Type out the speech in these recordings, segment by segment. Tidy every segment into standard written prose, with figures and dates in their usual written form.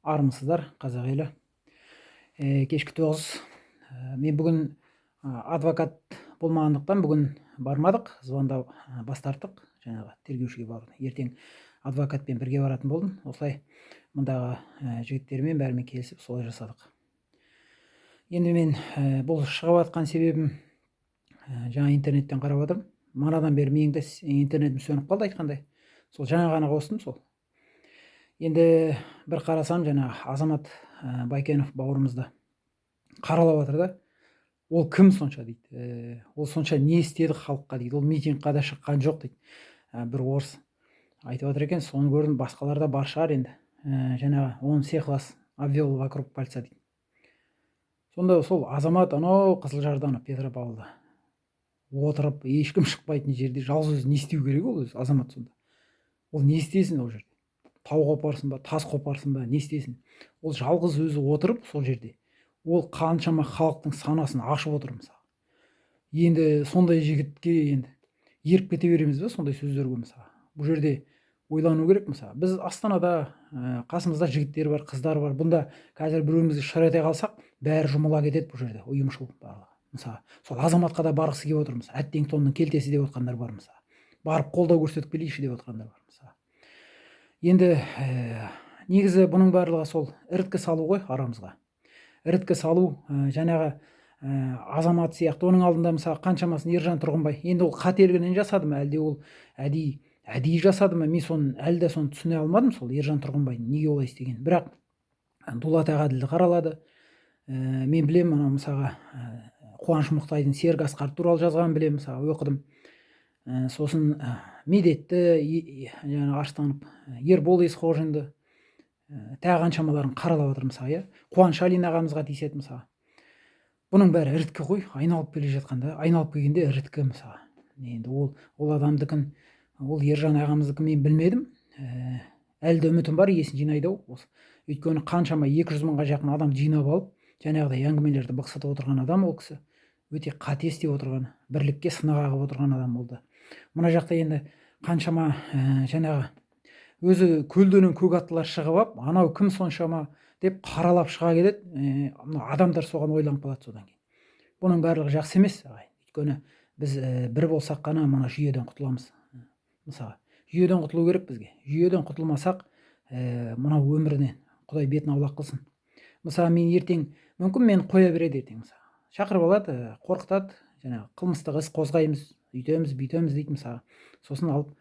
Армысыздар, қазақ елі. Кешкі 9. Мен бүгін адвокат болмағандықтан бүгін бармадық, звондау бас тарттық, жаңағы тергеушіге барып. Ертең адвокатпен бірге баратын болдым. Осылай мұндағы жігіттермен бәрімен келісіп солай жасадық. Енді мен бұл шығып жатқан себебім жаңа интернеттен қарап отырмын. Манадан бері менің де интернетім сөніп қалды айтқандай. Сол жаңа ғана қостым сол. Енді бір қарасам жаңа Азамат Байкенов бауырымызды қаралап жатыр да. Ол кім сонша дейді. Ол сонша не істеді халыққа дейді. Ол митингқа да шыққан жоқ дейді. Бір орыс айтып жатыр екен, соны көрдім, басқалар да бар шығар енді. Жаңағы он всех вас обвел вокруг пальца дейді. Сонда сол Азамат анау Қызылжардан Петропавлда отырып, ешкім шықпайтын жерде жалғыз өзі не істеу керек ол өзі Азамат сонда? Ол не істесін ол жерде? Тау қопарсын ба, тас қопарсын ба, не істесін? Ол жалғыз өзі отырып сол жерде. Ол қаншама халықтың санасын ашып отыр мысалы. Енді сондай жігітке енді еріп кете береміз бе сондай сөздерге мысалы? Бұл жерде ойлану керек мысалы. Біз Астанада қасымызда жігіттер бар, қыздар бар. Бұнда қазір біреуімізді шыр ете қалсақ, бәрі жұмыла кетеді бұл жерде. Ұйымшыл барлығы. Мысалы, сол Азаматқа да барғысы келіп отыр мысалы. Әттең тонның келтесі деп отқандар бар мысалы. Барып қолдау көрсетіп келейікші деп отқандар бар мысалы. Енді негізі бұның барлығы сол іріткі салу ғой арамызға. Іріткі салу, жаңағы Азамат сияқты, оның алдында мысалы қаншамасын Ержан Тұрғынбай. Енді ол қателігінен жасады ма, әлде ол әдейі жасады ма? Мен соны әлі де соны түсіне алмадым, сол Ержан Тұрғынбайдың неге олай істеген. Бірақ Дулат Ағаділді қаралады. Мен білем, ана мысалға Қуаныш Мұқтайдың Серік Асқар туралы жазғанын білем, мысалы оқыдым. Сосын Медетті, жаңағы Арыстанов, Ербол Есқожинді, тағы қаншамаларын қаралап отыр мысалы, иә. Қуаныш Алин ағамызға тиіседі мысалы. Бұның бәрі іріткі ғой, айналып келе жатқанда, айналып келгенде іріткі мысалы. Енді ол адамдікін, ол Ержан ағамыздікі мен білмедім. Әлі де үмітім бар, есін жинайды ау. Өйткені қаншама 200 мыңға жақын адам жинап алып, жаңағыдай әңгімелерді бықсытып отырған адам ол кісі. Өте қате істеп отырған, бірлікке сынақ ағып отырған адам болды. Мына жақта енді қаншама жаңағы өзі көлденең көк аттылар шығып ап, анау кім соншама деп қаралап шыға келеді. Адамдар соған ойланып қалады содан кейін. Бұның барлығы жақсы емес. Өйткені біз бір болсақ қана мына жүйеден құтыламыз. Мысалы, жүйеден құтылу керек бізге. Жүйеден құтылмасақ, мынау өмірінен Құдай бетін аулақ қылсын. Мысалы, мен ертең мүмкін мен қоя береді ертең мысалы. Шақырып алады, қорқытады, жаңағы қылмыстық іс қозғаймыз, үйтеміз, бүйтеміз дейді мысалы. Сосын алып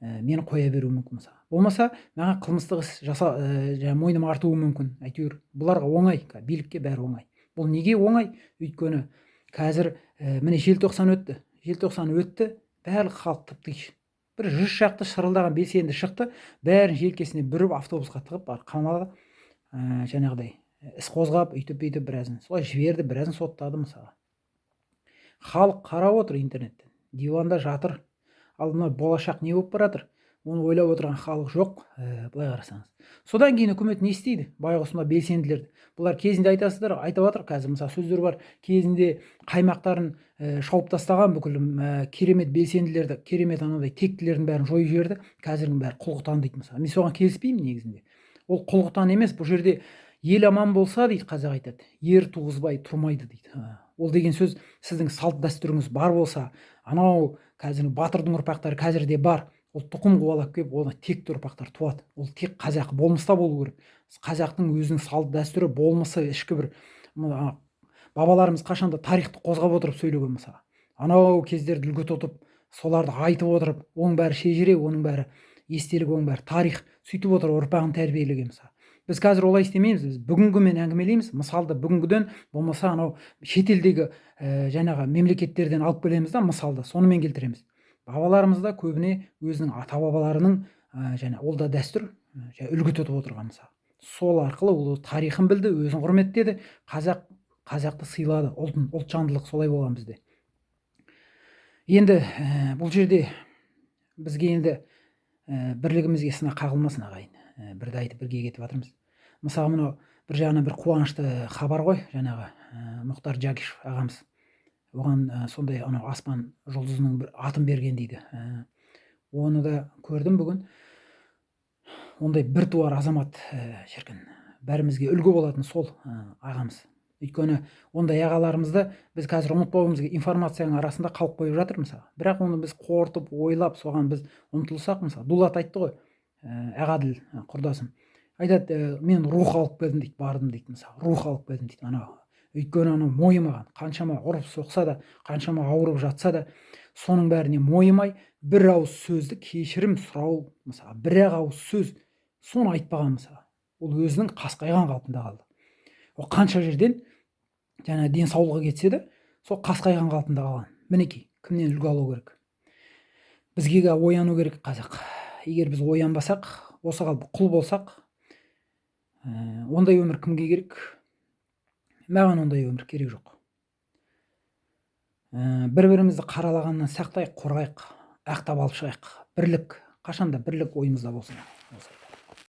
мені қоя беруі мүмкін мысалы. Болмаса, маған қылмыстық іс жаңағы мойным артуы мүмкін. Әйтеуір бұларға оңай, билікке бәрі оңай. Бұл неге оңай? Өйткені қазір міне желтоқсан өтті. Желтоқсан өтті, барлық халық тып-тыныш. Бір 100 шақты шырылдаған белсенді шықты, бәрін желкесіне бүріп автобусқа тығып, қамалға жаңағыдай іс қозғап, үйтіп біразын солай жіберді, біразын соттады мысалы. Халық қарап отыр интернеттен, диванда жатыр. Ал мына болашақ не болып баратыр? Оны ойлап отырған халық жоқ, былай қарасаңыз. Содан кейін үкімет не істейді? Байғұсыма белсенділерді. Бұлар кезінде айтасыздар, айтып жатыр, қазір мысалы сөздер бар. Кезінде қаймақтарын шауып тастаған бүкіл керемет белсенділерді, керемет анандай тектілердің бәрін жойып жіберді. Қазірдің бәрі құлғытан дейді мысалы. Мен соған келіспеймін негізінде. Ол құлғытан емес, бұл жерде ел аман болса дейді, қазақ айтады, ер туғызбай тұрмайды дейді. Ол деген сөз, сіздің салт дәстүріңіз бар болса, анау қазір батырдың ұрпақтары қазірде бар, ол тұқым қуалап келіп, оны текті ұрпақтар туады. Ол тек қазақ болмыста болу керек. Қазақтың өзінің салт дәстүрі, болмысы, ішкі бір бабаларымыз қашанда тарихты қозғап отырып сөйлеген мысалы. Анау кездерді үлгі тұтып, соларды айтып отырып, оның бәрі шежіре, оның бәрі естелік, оның бәрі тарих, сөйтіп отырып ұрпағын тәрбиелеген мысалы. Біз қазір олай істемейміз, біз бүгінгімен әңгімелейміз, мысалды бүгінгіден, болмаса анау шетелдегі жаңағы мемлекеттерден алып келеміз да, мысалды сонымен келтіреміз. Бабаларымызда көбіне өзінің ата бабаларының және ол да дәстүр үлгі тұтып отырған мысалы. Сол арқылы ол тарихын білді, өзін құрметтеді, қазақты сыйлады, ұлтжандылық солай болған бізде. Енді бұл жерде бізге енді бірлігімізге сынақ қағылмасын ағайын. Бірді айтып бірге кетіп жатырмыз. Мысалы, мынау бір жағынан бір қуанышты хабар ғой, жаңағы Мұхтар Жакишев ағамыз. Оған сондай анау аспан жұлдызының бір атын берген дейді. Оны да көрдім бүгін. Ондай бір туар азамат шіркін. бәрімізге үлгі болатын сол ағамыз. Өйткені ондай ағаларымызды біз қазір ұмытпауымыз керек. Информацияның арасында қалып қойып жатыр мысалы. Бірақ оны біз қорытып, ойлап, соған біз ұмтылсақ, мысалы, Дулат айтты ғой, Ағаділ құрдасым. Айтады, мен рух алып келдім дейді, бардым дейді, мысалы, рух алып келдім дейді. Өйткені анау мойымаған, қаншама ұрып соқса да, қаншама ауырып жатса да, соның бәріне мойымай, бір ауыз сөзді кешірім сұрау, мысалы, бір ауыз сөз, соны айтпаған, мысалы, ол өзінің қасқайған қалпында қалды. Ол қанша жерден жаңа денсаулығы кетсе де, сол қасқайған қалпында қалған. Мінекей, кімнен үлгі алу керек? Бізге ояну керек, қазақ. Егер біз оянбасақ, осы қалпы құл болсақ, ондай өмір кімге керек? Маған ондай өмір керек жоқ. Бір-бірімізді қаралағаннан сақтайық, қорғайық, ақтап алып шығайық. Бірлік, қашанда бірлік ойымызда болсын.